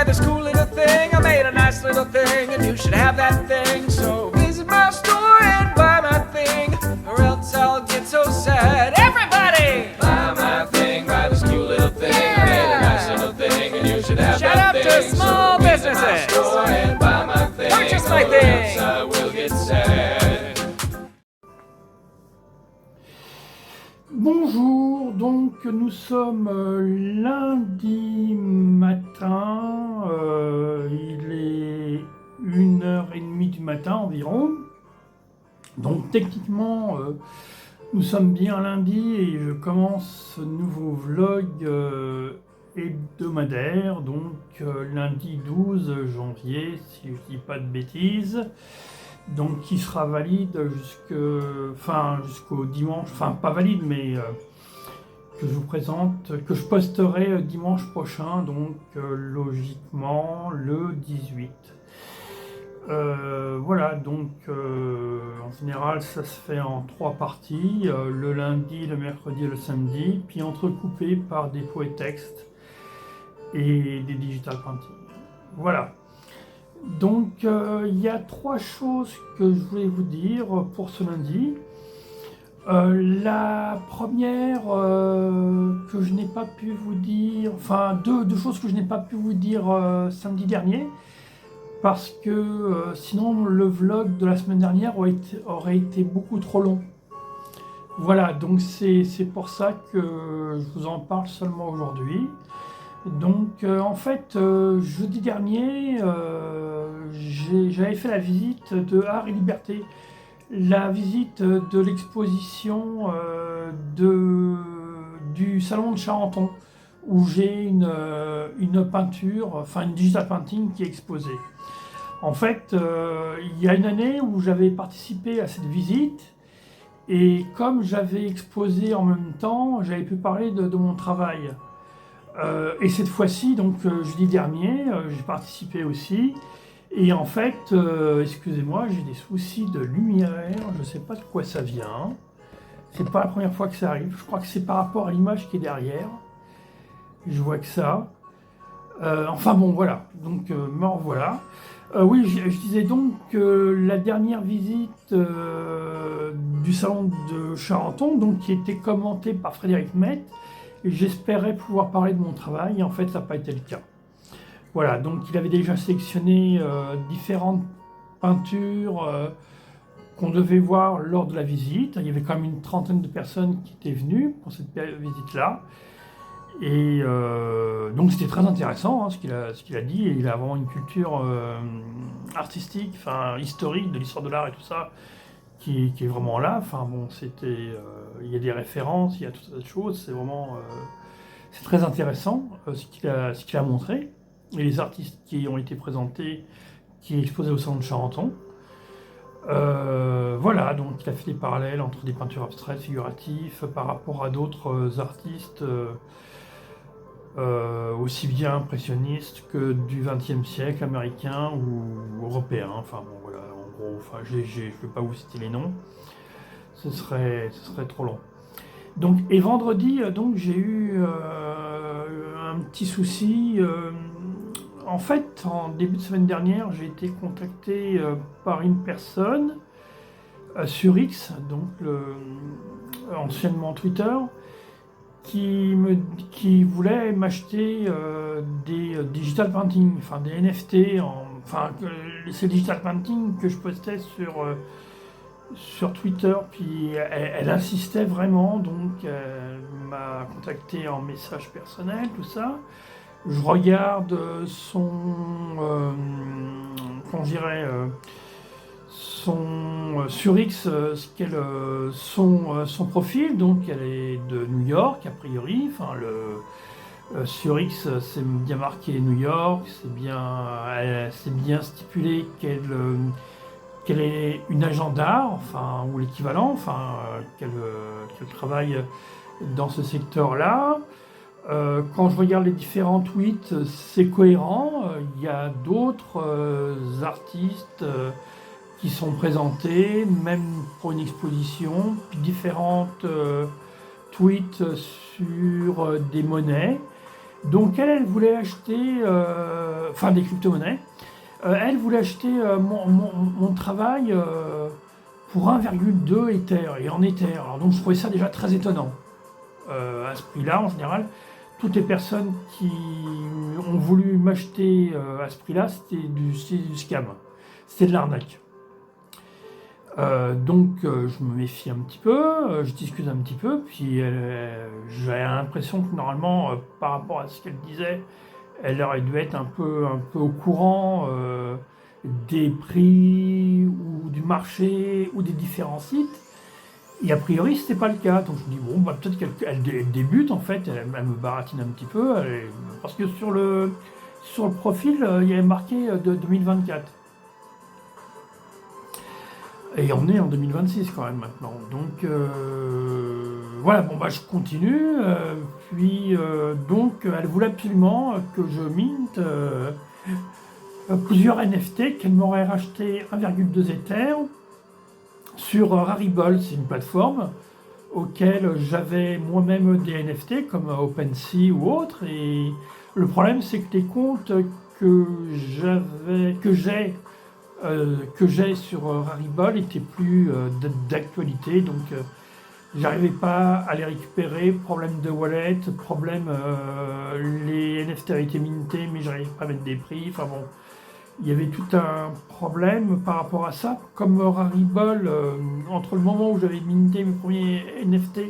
by this cool little thing. I made a nice little thing, and you should have that thing. So visit my store and buy my thing, or else I'll get so sad. Everybody! Buy my thing, buy this cool little thing. Yeah. I made a nice little thing, and you should have Shout that out thing. to small so businesses. Visit my store and buy my thing, Purchase my or thing. else I will get sad. Bonjour, donc nous sommes lundi matin, il est 1h30 du matin environ, donc techniquement nous sommes bien lundi et je commence ce nouveau vlog hebdomadaire, donc lundi 12 janvier si je dis pas de bêtises. Donc qui sera valide jusqu'au dimanche, enfin pas valide mais que je vous présente, que je posterai dimanche prochain, donc logiquement le 18. Voilà, donc en général ça se fait en 3 parties, le lundi, le mercredi et le samedi, puis entrecoupé par des poétextes et des digital painting. Voilà. Donc il y a 3 choses que je voulais vous dire pour ce lundi. La première que je n'ai pas pu vous dire, enfin deux choses que je n'ai pas pu vous dire samedi dernier, parce que sinon le vlog de la semaine dernière aurait été beaucoup trop long. Voilà, donc c'est pour ça que je vous en parle seulement aujourd'hui. Donc en fait, jeudi dernier, j'avais fait la visite de Art et Liberté, la visite de l'exposition du Salon de Charenton, où j'ai une peinture, enfin une digital painting qui est exposée. En fait, il y a une année où j'avais participé à cette visite, et comme j'avais exposé en même temps, j'avais pu parler de mon travail. Et cette fois-ci, donc jeudi dernier, j'ai participé aussi. Et en fait, excusez-moi, j'ai des soucis de lumière, je ne sais pas de quoi ça vient. C'est pas la première fois que ça arrive, je crois que c'est par rapport à l'image qui est derrière. Je vois que ça. Enfin bon, voilà, donc me revoilà. Oui, je disais donc que la dernière visite du salon de Charenton, donc, qui était commentée par Frédéric Mette, j'espérais pouvoir parler de mon travail, et en fait ça n'a pas été le cas. Voilà, donc il avait déjà sélectionné différentes peintures qu'on devait voir lors de la visite. Il y avait quand même une trentaine de personnes qui étaient venues pour cette visite-là. Et donc c'était très intéressant ce qu'il a dit, et il a vraiment une culture artistique, enfin historique de l'histoire de l'art et tout ça, qui est vraiment là. Enfin bon, il y a des références, il y a toutes ces choses, c'est vraiment c'est très intéressant ce qu'il a montré, et les artistes qui ont été présentés, qui exposaient au Salon de Charenton. Voilà, donc il a fait des parallèles entre des peintures abstraites, figuratives, par rapport à d'autres artistes aussi bien impressionnistes que du XXe siècle, américains ou européens. Enfin bon, voilà, en gros, enfin, je ne vais pas vous citer les noms, ce serait trop long. Donc, et vendredi, donc j'ai eu un petit souci. En fait, en début de semaine dernière, j'ai été contacté par une personne sur X, donc anciennement Twitter, qui voulait m'acheter des digital painting, enfin des NFT, ces digital painting que je postais sur Twitter, puis elle insistait vraiment, donc elle m'a contacté en message personnel, tout ça. Je regarde sur X, son profil, donc elle est de New York a priori, enfin sur X c'est bien marqué New York, c'est bien stipulé qu'elle est une agent d'art, enfin, ou l'équivalent, enfin, qu'elle travaille dans ce secteur-là. Quand je regarde les différents tweets, c'est cohérent. Il y a d'autres artistes qui sont présentés, même pour une exposition, puis différentes tweets sur des monnaies. Donc elle voulait acheter, enfin des crypto-monnaies. Elle voulait acheter mon travail pour 1,2 Ether, et en Ether. Alors donc je trouvais ça déjà très étonnant. À ce prix-là, en général, toutes les personnes qui ont voulu m'acheter à ce prix-là, c'était du scam. C'était de l'arnaque. Donc je me méfie un petit peu, je discute un petit peu, puis j'ai l'impression que normalement, par rapport à ce qu'elle disait, elle aurait dû être un peu au courant des prix ou du marché ou des différents sites. Et a priori, c'était pas le cas. Donc je me dis, bon, bah, peut-être qu'elle débute en fait, elle me baratine un petit peu, parce que sur le profil, il y avait marqué de 2024. Et on est en 2026 quand même maintenant. Donc voilà, bon bah je continue. Puis donc elle voulait absolument que je minte plusieurs NFT qu'elle m'aurait racheté 1,2 Ether sur Rarible. C'est une plateforme auquel j'avais moi-même des NFT comme OpenSea ou autre. Et le problème c'est que les comptes que j'ai sur Rarible n'étaient plus d'actualité, donc j'arrivais pas à les récupérer, problème de wallet, problème, les NFT avaient été mintés mais j'arrivais pas à mettre des prix, enfin bon, il y avait tout un problème par rapport à ça. Comme Rarible, entre le moment où j'avais minté mes premiers NFT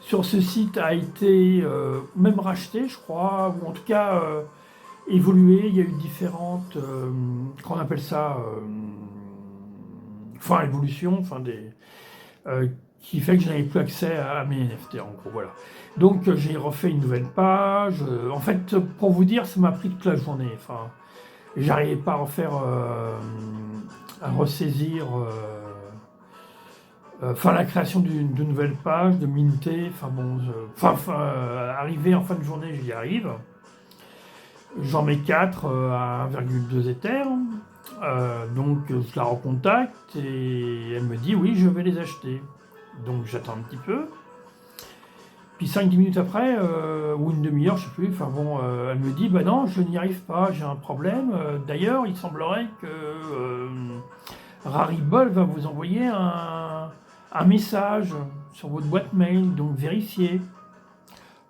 sur ce site a été même racheté, je crois, ou en tout cas évolué, il y a eu différentes, qu'on appelle ça, enfin évolution, enfin qui fait que je n'avais plus accès à mes NFT en gros, voilà. Donc j'ai refait une nouvelle page, en fait pour vous dire ça m'a pris toute la journée, enfin j'arrivais pas à refaire, à ressaisir, enfin la création d'une nouvelle page, de minter, enfin bon, arrivé en fin de journée j'y arrive. J'en mets 4 à 1,2 Ether, donc je la recontacte et elle me dit oui je vais les acheter. Donc j'attends un petit peu, puis 5-10 minutes après, ou une demi-heure, je sais plus, enfin bon, elle me dit bah non je n'y arrive pas, j'ai un problème, d'ailleurs il semblerait que Rarible va vous envoyer un message sur votre boîte mail, donc vérifiez.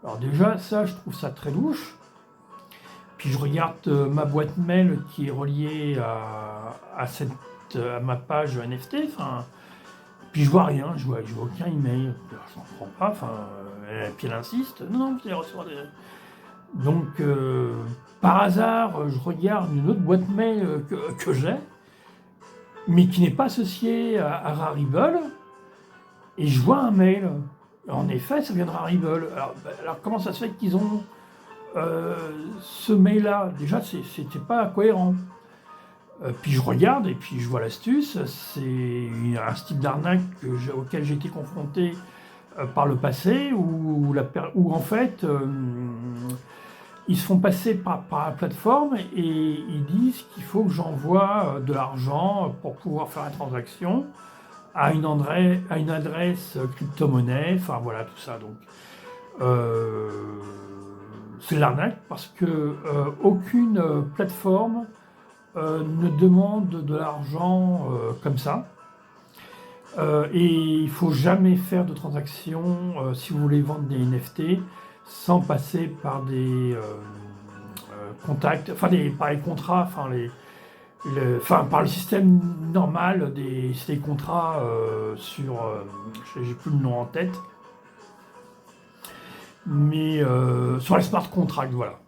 Alors déjà ça je trouve ça très louche. Puis je regarde ma boîte mail qui est reliée à ma page NFT, enfin, puis je vois rien, je vois aucun email, je comprends pas, enfin, puis elle insiste, non, vous allez recevoir des... Donc, par hasard, je regarde une autre boîte mail que j'ai, mais qui n'est pas associée à Rarible, et je vois un mail. En effet, ça vient de Rarible. Alors comment ça se fait qu'ils ont ce mail-là? Déjà, c'était pas cohérent. Puis je regarde et puis je vois l'astuce. C'est un style d'arnaque auquel j'ai été confronté par le passé, où en fait ils se font passer par la plateforme et ils disent qu'il faut que j'envoie de l'argent pour pouvoir faire la transaction à une adresse crypto-monnaie, enfin voilà tout ça. Donc c'est de l'arnaque parce que aucune plateforme ne demande de l'argent comme ça. Et il ne faut jamais faire de transaction si vous voulez vendre des NFT sans passer par des contacts, enfin par les contrats, par le système normal des contrats sur, j'ai plus le nom en tête, mais sur les smart contracts, voilà.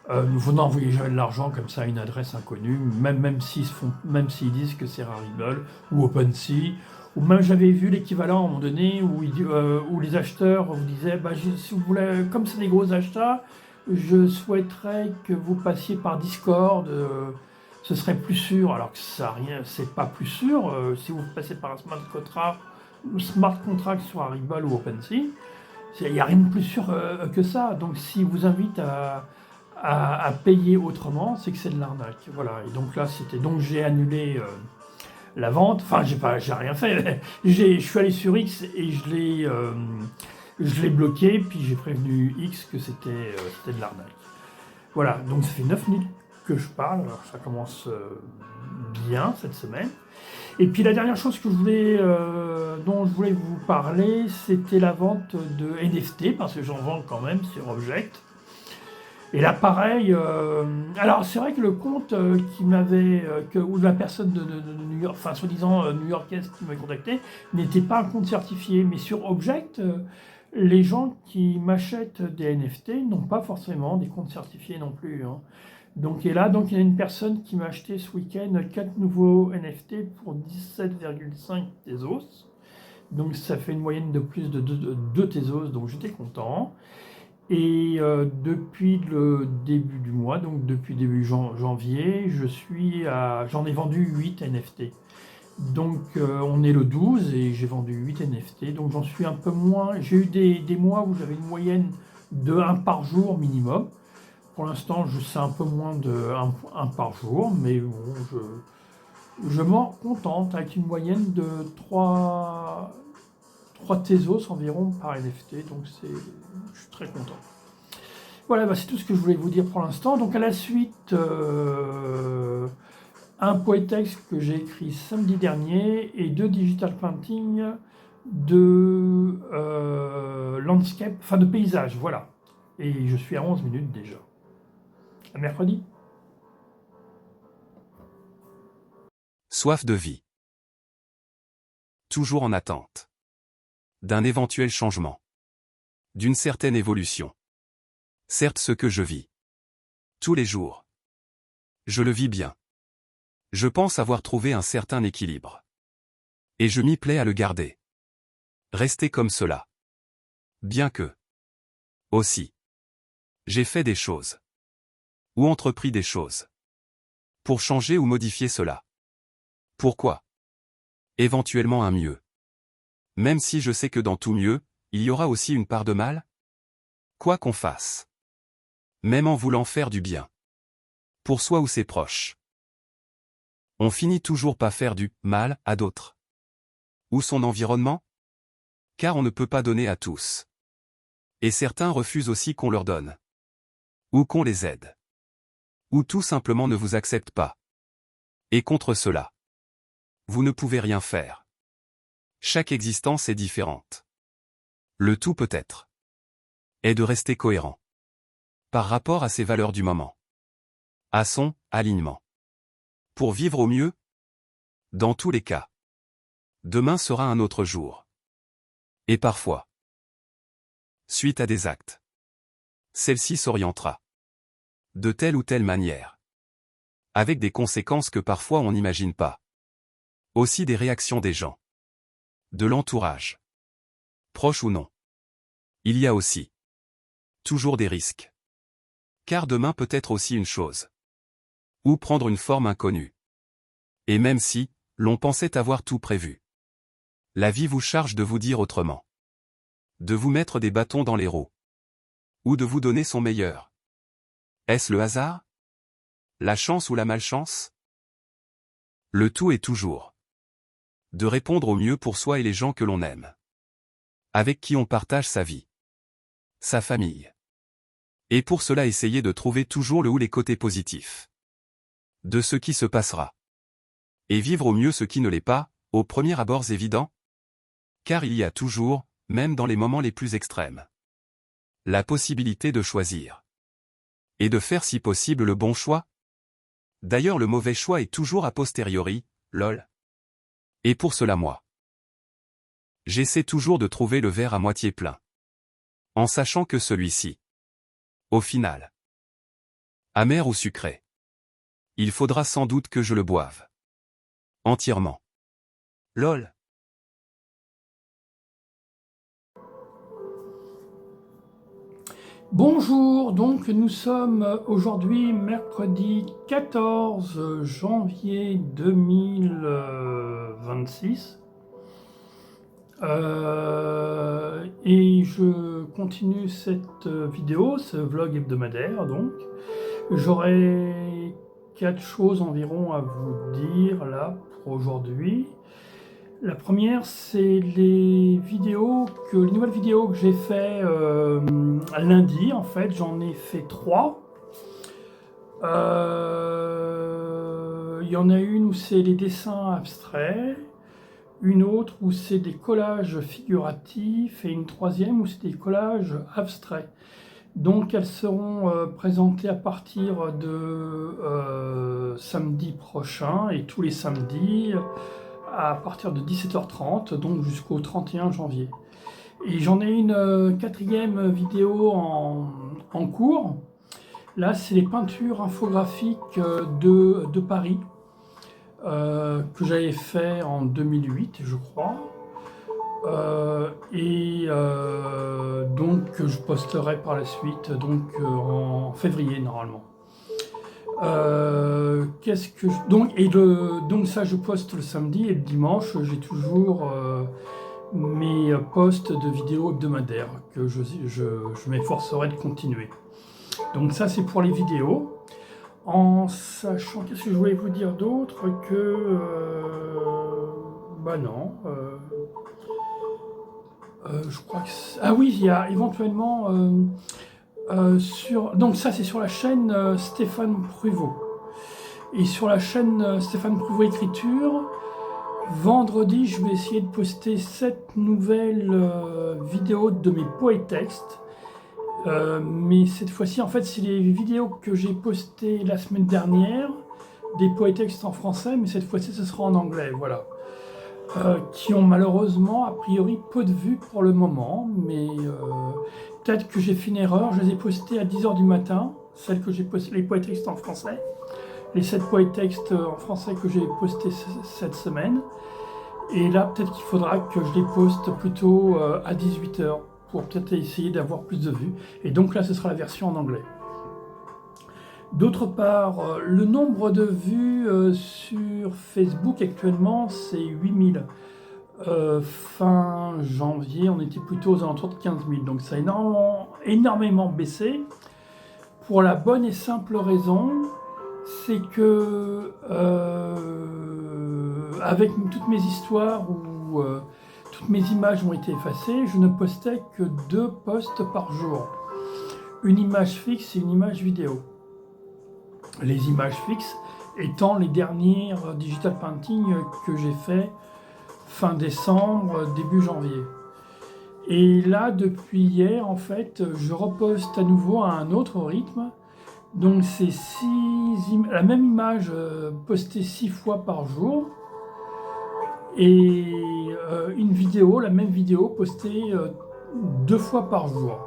Vous n'envoyez jamais de l'argent comme ça à une adresse inconnue, même s'ils disent que c'est Rarible ou OpenSea, ou même j'avais vu l'équivalent à un moment donné où les acheteurs vous disaient si vous voulez, comme c'est des gros achats, je souhaiterais que vous passiez par Discord, ce serait plus sûr, alors que c'est pas plus sûr si vous passez par un smart contract sur Rarible ou OpenSea, il n'y a rien de plus sûr que ça. Donc si vous invite à payer autrement, c'est que c'est de l'arnaque. Voilà. Et donc là, j'ai annulé la vente. Enfin, j'ai rien fait. Je suis allé sur X et je l'ai Je l'ai bloqué, puis j'ai prévenu X que c'était de l'arnaque. Voilà, donc ça fait 9 minutes que je parle, alors ça commence bien cette semaine. Et puis la dernière chose que dont je voulais vous parler, c'était la vente de NFT, parce que j'en vends quand même sur Object. Et là, pareil, alors c'est vrai que le compte ou la personne de New York, enfin soi-disant new-yorkaise qui m'a contacté, n'était pas un compte certifié. Mais sur Object, les gens qui m'achètent des NFT n'ont pas forcément des comptes certifiés non plus, hein. Donc, il y a une personne qui m'a acheté ce week-end 4 nouveaux NFT pour 17,5 Tezos. Donc ça fait une moyenne de plus de 2 Tezos, donc j'étais content. Et depuis le début du mois, donc depuis début janvier, j'en ai vendu 8 NFT. Donc on est le 12 et j'ai vendu 8 NFT, donc j'en suis un peu moins. J'ai eu des mois où j'avais une moyenne de 1 par jour minimum. Pour l'instant, c'est un peu moins de 1 par jour, mais bon, je m'en contente avec une moyenne de 3 Tezos environ par NFT, donc je suis très content. Voilà, bah, c'est tout ce que je voulais vous dire pour l'instant. Donc à la suite, un poétexte que j'ai écrit samedi dernier et 2 digital painting de landscape, enfin de paysage, voilà. Et je suis à 11 minutes déjà. À mercredi. Soif de vie. Toujours en attente. D'un éventuel changement. D'une certaine évolution. Certes, ce que je vis. Tous les jours. Je le vis bien. Je pense avoir trouvé un certain équilibre. Et je m'y plais à le garder. Rester comme cela. Bien que. Aussi. J'ai fait des choses. Ou entrepris des choses. Pour changer ou modifier cela. Pourquoi? Éventuellement un mieux. Même si je sais que dans tout mieux, il y aura aussi une part de mal? Quoi qu'on fasse. Même en voulant faire du bien. Pour soi ou ses proches. On finit toujours par faire du mal à d'autres. Ou son environnement? Car on ne peut pas donner à tous. Et certains refusent aussi qu'on leur donne. Ou qu'on les aide. Ou tout simplement ne vous acceptent pas. Et contre cela, vous ne pouvez rien faire. Chaque existence est différente. Le tout peut-être est de rester cohérent par rapport à ses valeurs du moment, à son alignement. Pour vivre au mieux, dans tous les cas, demain sera un autre jour. Et parfois, suite à des actes, celle-ci s'orientera de telle ou telle manière, avec des conséquences que parfois on n'imagine pas. Aussi des réactions des gens, de l'entourage, proche ou non. Il y a aussi toujours des risques. Car demain peut être aussi une chose. Ou prendre une forme inconnue. Et même si, l'on pensait avoir tout prévu. La vie vous charge de vous dire autrement. De vous mettre des bâtons dans les roues. Ou de vous donner son meilleur. Est-ce le hasard? La chance ou la malchance? Le tout est toujours de répondre au mieux pour soi et les gens que l'on aime. Avec qui on partage sa vie. Sa famille. Et pour cela essayer de trouver toujours le ou les côtés positifs. De ce qui se passera. Et vivre au mieux ce qui ne l'est pas, au premier abord évident. Car il y a toujours, même dans les moments les plus extrêmes, la possibilité de choisir. Et de faire si possible le bon choix. D'ailleurs le mauvais choix est toujours a posteriori, lol. Et pour cela moi, j'essaie toujours de trouver le verre à moitié plein. En sachant que celui-ci, au final, amer ou sucré, il faudra sans doute que je le boive. Entièrement. Lol. Bonjour, donc nous sommes aujourd'hui mercredi 14 janvier 2026 et je continue cette vidéo, ce vlog hebdomadaire donc. J'aurai 4 choses environ à vous dire là pour aujourd'hui. La première, c'est les nouvelles vidéos que j'ai fait lundi. En fait, j'en ai fait 3. Il y en a une où c'est les dessins abstraits, une autre où c'est des collages figuratifs et une troisième où c'est des collages abstraits. Donc elles seront présentées à partir de samedi prochain et tous les samedis à partir de 17h30, donc jusqu'au 31 janvier. Et j'en ai une quatrième vidéo en cours. Là, c'est les peintures infographiques de Paris que j'avais fait en 2008, je crois. Donc je posterai par la suite, donc en février normalement. Donc ça je poste le samedi et le dimanche j'ai toujours mes posts de vidéos hebdomadaires que je m'efforcerai de continuer. Donc ça c'est pour les vidéos. En sachant, qu'est-ce que je voulais vous dire d'autre que... non. Je crois que... Ah oui, il y a éventuellement... donc ça c'est sur la chaîne Stéphane Pruvot. Et sur la chaîne Stéphane Pruvot Écriture, vendredi je vais essayer de poster 7 nouvelles vidéos de mes poétextes. Mais cette fois-ci, en fait, c'est les vidéos que j'ai postées la semaine dernière, des poétextes en français, mais cette fois-ci, ce sera en anglais, voilà. Qui ont malheureusement, a priori, peu de vues pour le moment, mais peut-être que j'ai fait une erreur. Je les ai postées à 10h du matin, celles que j'ai postées, les poétextes en français, les 7 poétextes en français que j'ai postés cette semaine. Et là, peut-être qu'il faudra que je les poste plutôt à 18h. Pour peut-être essayer d'avoir plus de vues. Et donc là, ce sera la version en anglais. D'autre part, le nombre de vues sur Facebook actuellement, c'est 8000. Fin janvier, on était plutôt aux alentours de 15 000. Donc ça a énormément baissé. Pour la bonne et simple raison, c'est que avec toutes mes histoires où... toutes mes images ont été effacées, je ne postais que 2 posts par jour. Une image fixe et une image vidéo. Les images fixes étant les dernières digital painting que j'ai fait fin décembre, début janvier. Et là, depuis hier, en fait, je reposte à nouveau à un autre rythme. Donc c'est la même image postée 6 fois par jour. Et une vidéo, la même vidéo postée 2 fois par jour.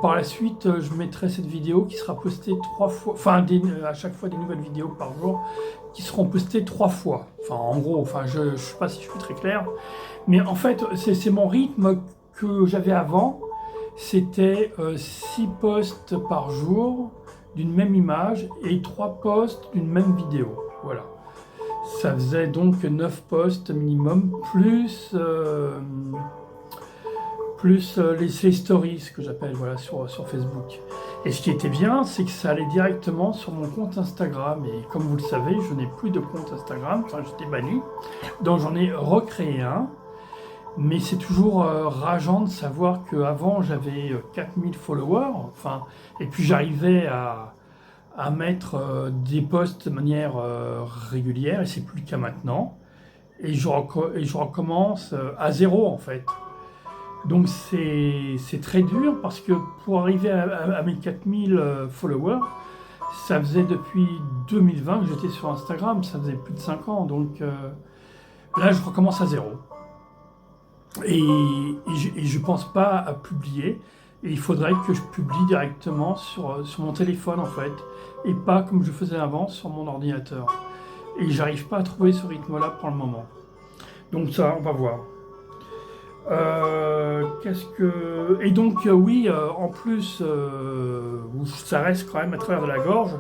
Par la suite, je mettrai cette vidéo qui sera postée 3 fois, enfin à chaque fois des nouvelles vidéos par jour qui seront postées 3 fois. Enfin en gros, je ne sais pas si je suis très clair, mais en fait c'est mon rythme que j'avais avant. C'était 6 posts par jour d'une même image et 3 posts d'une même vidéo. Voilà. Ça faisait donc 9 posts minimum, plus les stories que j'appelle voilà, sur Facebook. Et ce qui était bien, c'est que ça allait directement sur mon compte Instagram. Et comme vous le savez, je n'ai plus de compte Instagram, enfin j'étais banni. Donc j'en ai recréé un. Mais c'est toujours rageant de savoir qu'avant j'avais 4000 followers. Et puis j'arrivais à mettre des posts de manière régulière, et c'est plus le cas maintenant. Et je recommence à zéro en fait. Donc c'est très dur parce que pour arriver à mes 4000 followers, ça faisait depuis 2020 que j'étais sur Instagram, ça faisait plus de 5 ans. Donc là je recommence à zéro. Et je pense pas à publier. Et il faudrait que je publie directement sur mon téléphone en fait, et pas comme je faisais avant sur mon ordinateur. Et j'arrive pas à trouver ce rythme-là pour le moment. Donc ça, on va voir. Et donc oui, en plus, ça reste quand même à travers de la gorge.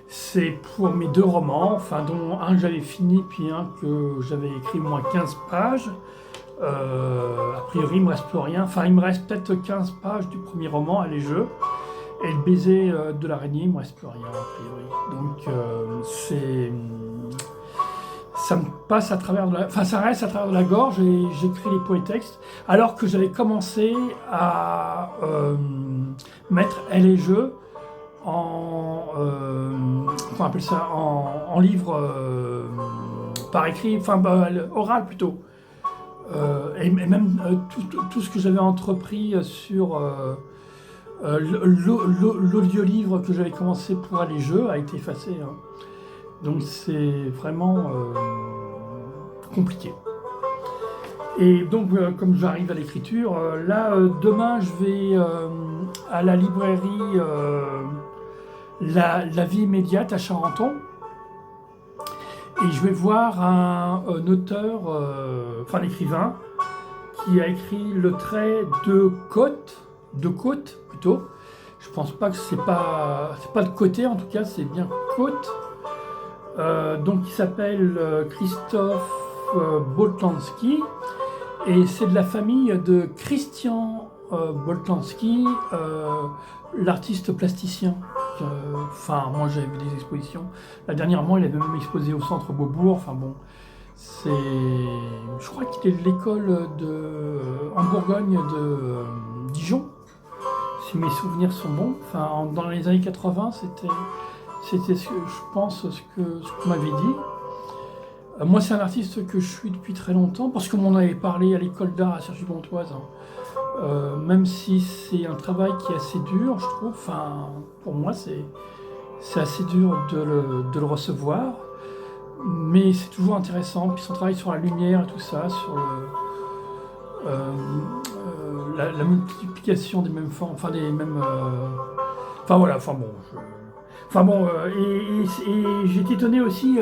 C'est pour mes 2 romans, dont un que j'avais fini, puis un que j'avais écrit moins 15 pages. A priori, il me reste plus rien. Il me reste peut-être 15 pages du premier roman, Allez jeu. Et le baiser de l'araignée, il me reste plus rien, a priori. Donc, ça me passe à travers de la... Enfin, ça reste à travers de la gorge et j'écris les poétextes, alors que j'avais commencé à mettre elle et je on appelle ça en livre par écrit, enfin oral plutôt. Et même tout ce que j'avais entrepris sur l'audio-livre que j'avais commencé pour aller jeux a été effacé. Hein. Donc c'est vraiment compliqué. Et donc comme j'arrive à l'écriture, là demain je vais à la librairie la vie immédiate à Charenton. Et je vais voir un auteur, enfin un écrivain, qui a écrit Le trait de côte plutôt. Je pense pas que c'est pas de côté, en tout cas c'est bien côte. Donc il s'appelle Christophe Boltanski et c'est de la famille de Christian Boltanski, l'artiste plasticien. Enfin, moi j'avais vu des expositions. La dernièrement, il avait même exposé au centre Beaubourg. Enfin bon, je crois qu'il est de l'école en Bourgogne de Dijon, si mes souvenirs sont bons. Enfin, dans les années 80, c'était ce que je pense, ce qu'on m'avait dit. Moi, c'est un artiste que je suis depuis très longtemps, parce qu'on m'en avait parlé à l'école d'art à Cergy-Pontoise. Même si c'est un travail qui est assez dur, je trouve. Enfin, pour moi, c'est assez dur de le recevoir. Mais c'est toujours intéressant. Puis son travail sur la lumière et tout ça, sur la multiplication des mêmes formes, enfin des mêmes... Enfin voilà, enfin bon... et j'ai été étonné aussi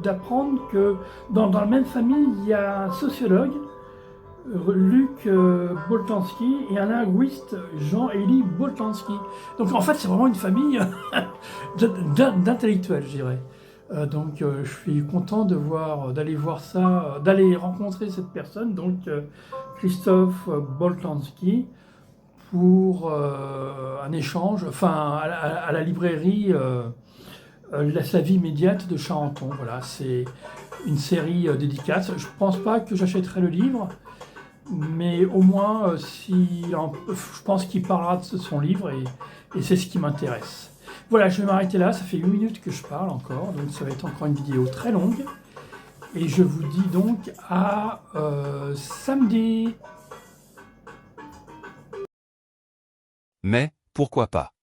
d'apprendre que dans la même famille, il y a un sociologue, Luc Boltanski, et un linguiste, Jean-Élie Boltanski. Donc en fait, c'est vraiment une famille d'intellectuels, je dirais. Donc je suis content d'aller voir ça, d'aller rencontrer cette personne, donc Christophe Boltanski, pour un échange, enfin à la librairie La vie immédiate de Charenton. Voilà, c'est une série dédicace. Je pense pas que j'achèterai le livre, mais au moins je pense qu'il parlera de son livre et c'est ce qui m'intéresse. Voilà, je vais m'arrêter là, ça fait 8 minutes que je parle encore, donc ça va être encore une vidéo très longue. Et je vous dis donc à samedi. Mais, pourquoi pas?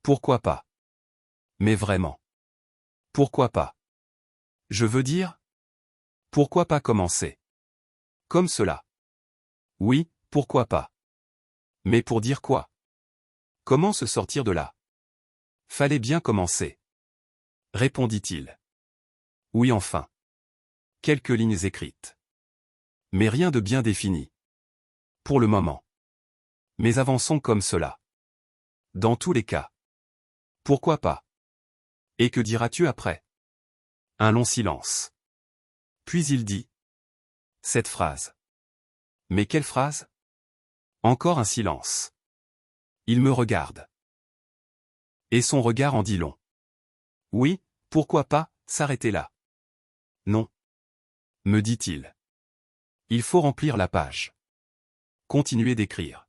Pourquoi pas? Mais vraiment. Pourquoi pas? Je veux dire? Pourquoi pas commencer? Comme cela. Oui, pourquoi pas? Mais pour dire quoi? Comment se sortir de là? Fallait bien commencer. Répondit-il. Oui, enfin. Quelques lignes écrites. Mais rien de bien défini. Pour le moment. Mais avançons comme cela. Dans tous les cas. Pourquoi pas? Et que diras-tu après? Un long silence. Puis il dit. Cette phrase. Mais quelle phrase? Encore un silence. Il me regarde. Et son regard en dit long. Oui, pourquoi pas, s'arrêter là? Non. Me dit-il. Il faut remplir la page. Continuer d'écrire.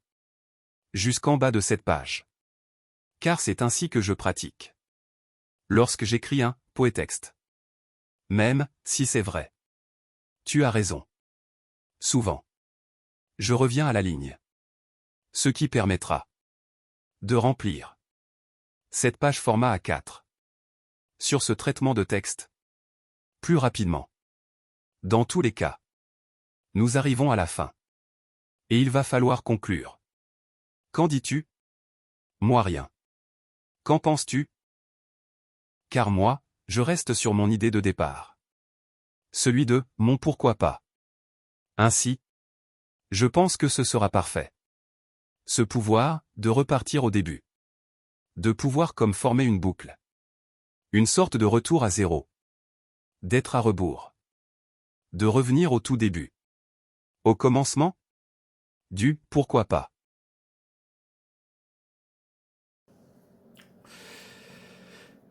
Jusqu'en bas de cette page. Car c'est ainsi que je pratique. Lorsque j'écris un poétexte. Même, si c'est vrai. Tu as raison. Souvent. Je reviens à la ligne. Ce qui permettra de remplir cette page format A4. Sur ce traitement de texte. Plus rapidement. Dans tous les cas. Nous arrivons à la fin. Et il va falloir conclure. Qu'en dis-tu? Moi rien. Qu'en penses-tu? Car moi, je reste sur mon idée de départ. Celui de mon pourquoi pas. Ainsi. Je pense que ce sera parfait. Ce pouvoir, de repartir au début. De pouvoir comme former une boucle. Une sorte de retour à zéro. D'être à rebours. De revenir au tout début. Au commencement? Du pourquoi pas.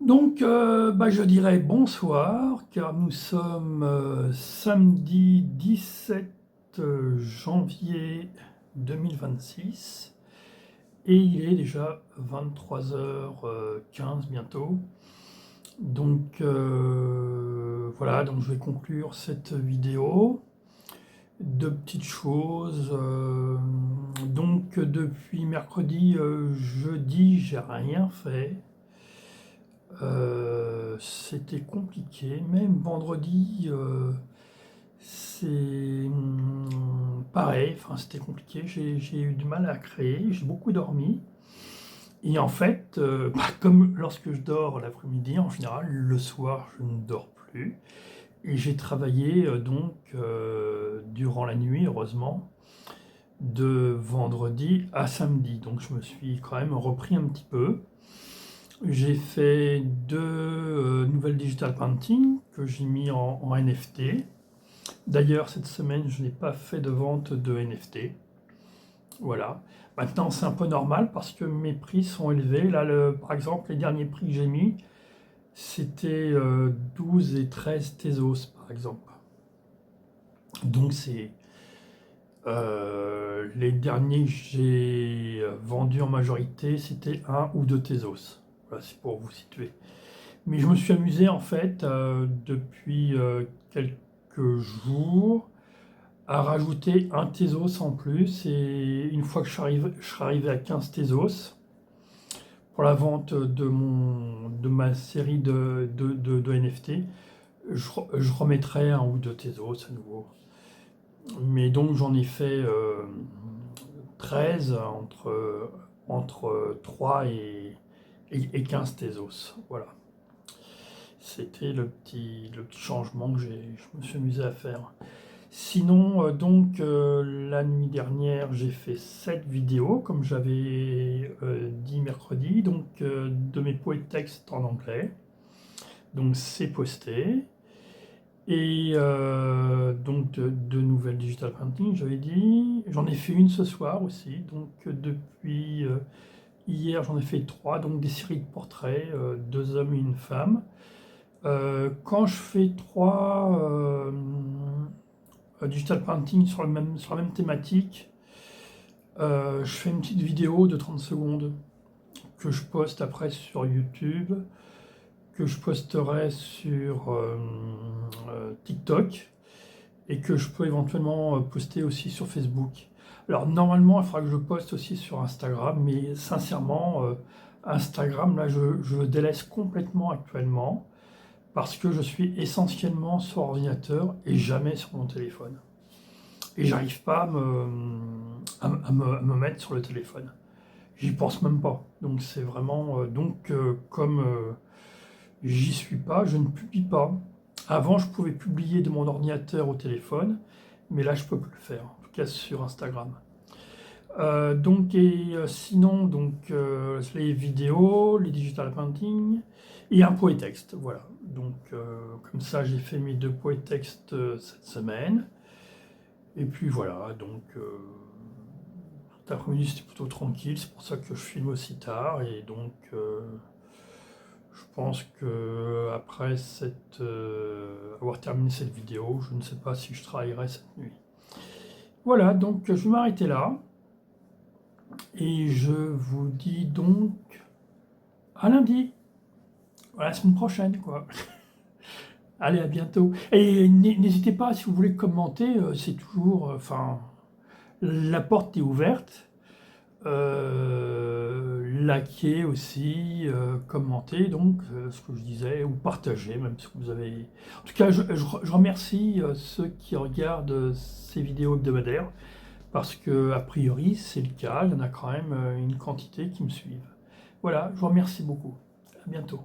Donc, je dirais bonsoir, car nous sommes samedi 17 janvier 2026, et il est déjà 23h15 bientôt. Donc, voilà, donc je vais conclure cette vidéo. Deux petites choses. Donc, depuis mercredi, jeudi, j'ai rien fait. C'était compliqué, même vendredi, c'est pareil, enfin c'était compliqué, j'ai eu du mal à créer, j'ai beaucoup dormi, et en fait, comme lorsque je dors l'après-midi, en général, le soir, je ne dors plus, et j'ai travaillé durant la nuit, heureusement, de vendredi à samedi, donc je me suis quand même repris un petit peu. J'ai fait deux nouvelles digital painting que j'ai mis en NFT. D'ailleurs, cette semaine, je n'ai pas fait de vente de NFT. Voilà. Maintenant, c'est un peu normal parce que mes prix sont élevés. Là, par exemple, les derniers prix que j'ai mis, c'était 12 et 13 Tezos, par exemple. Donc, c'est les derniers que j'ai vendus en majorité, c'était 1 ou 2 Tezos. Voilà, c'est pour vous situer. Mais je me suis amusé en fait depuis quelques jours à rajouter un Tezos en plus, et une fois que je serai arrivé à 15 Tezos pour la vente de ma série de NFT, je remettrai un ou deux Tezos à nouveau. Mais donc j'en ai fait 13 entre 3 et 15 Tezos. Voilà. C'était le petit changement que je me suis amusé à faire. Sinon, la nuit dernière, j'ai fait 7 vidéos, comme j'avais dit mercredi, de mes poètes textes en anglais. Donc c'est posté. Et de nouvelles digital painting, j'avais dit. J'en ai fait une ce soir aussi. Donc depuis hier, j'en ai fait 3, donc des séries de portraits, 2 hommes et une femme. Quand je fais 3 digital painting sur la même thématique, je fais une petite vidéo de 30 secondes que je poste après sur YouTube, que je posterai sur TikTok, et que je peux éventuellement poster aussi sur Facebook. Alors normalement, il faudra que je poste aussi sur Instagram, mais sincèrement, Instagram, là, je le délaisse complètement actuellement, parce que je suis essentiellement sur ordinateur et jamais sur mon téléphone. Et j'arrive pas à me mettre sur le téléphone. J'y pense même pas. Donc c'est vraiment... comme j'y suis pas, je ne publie pas. Avant, je pouvais publier de mon ordinateur au téléphone, mais là, je peux plus le faire, en tout cas sur Instagram. Sinon, les vidéos, les digital painting et un poétexte, voilà. Donc, comme ça, j'ai fait mes 2 poétextes cette semaine. Et puis voilà, cet après-midi, c'était plutôt tranquille, c'est pour ça que je filme aussi tard. Et donc, je pense que après avoir terminé cette vidéo, je ne sais pas si je travaillerai cette nuit. Voilà, donc je vais m'arrêter là. Et je vous dis donc à lundi, à la semaine prochaine, quoi. Allez, à bientôt. Et n'hésitez pas, si vous voulez commenter, c'est toujours... la porte est ouverte. Likez aussi, commentez, ce que je disais, ou partagez, même si vous avez... En tout cas, je remercie ceux qui regardent ces vidéos hebdomadaires, parce que, a priori, c'est le cas, il y en a quand même une quantité qui me suivent. Voilà, je vous remercie beaucoup. À bientôt.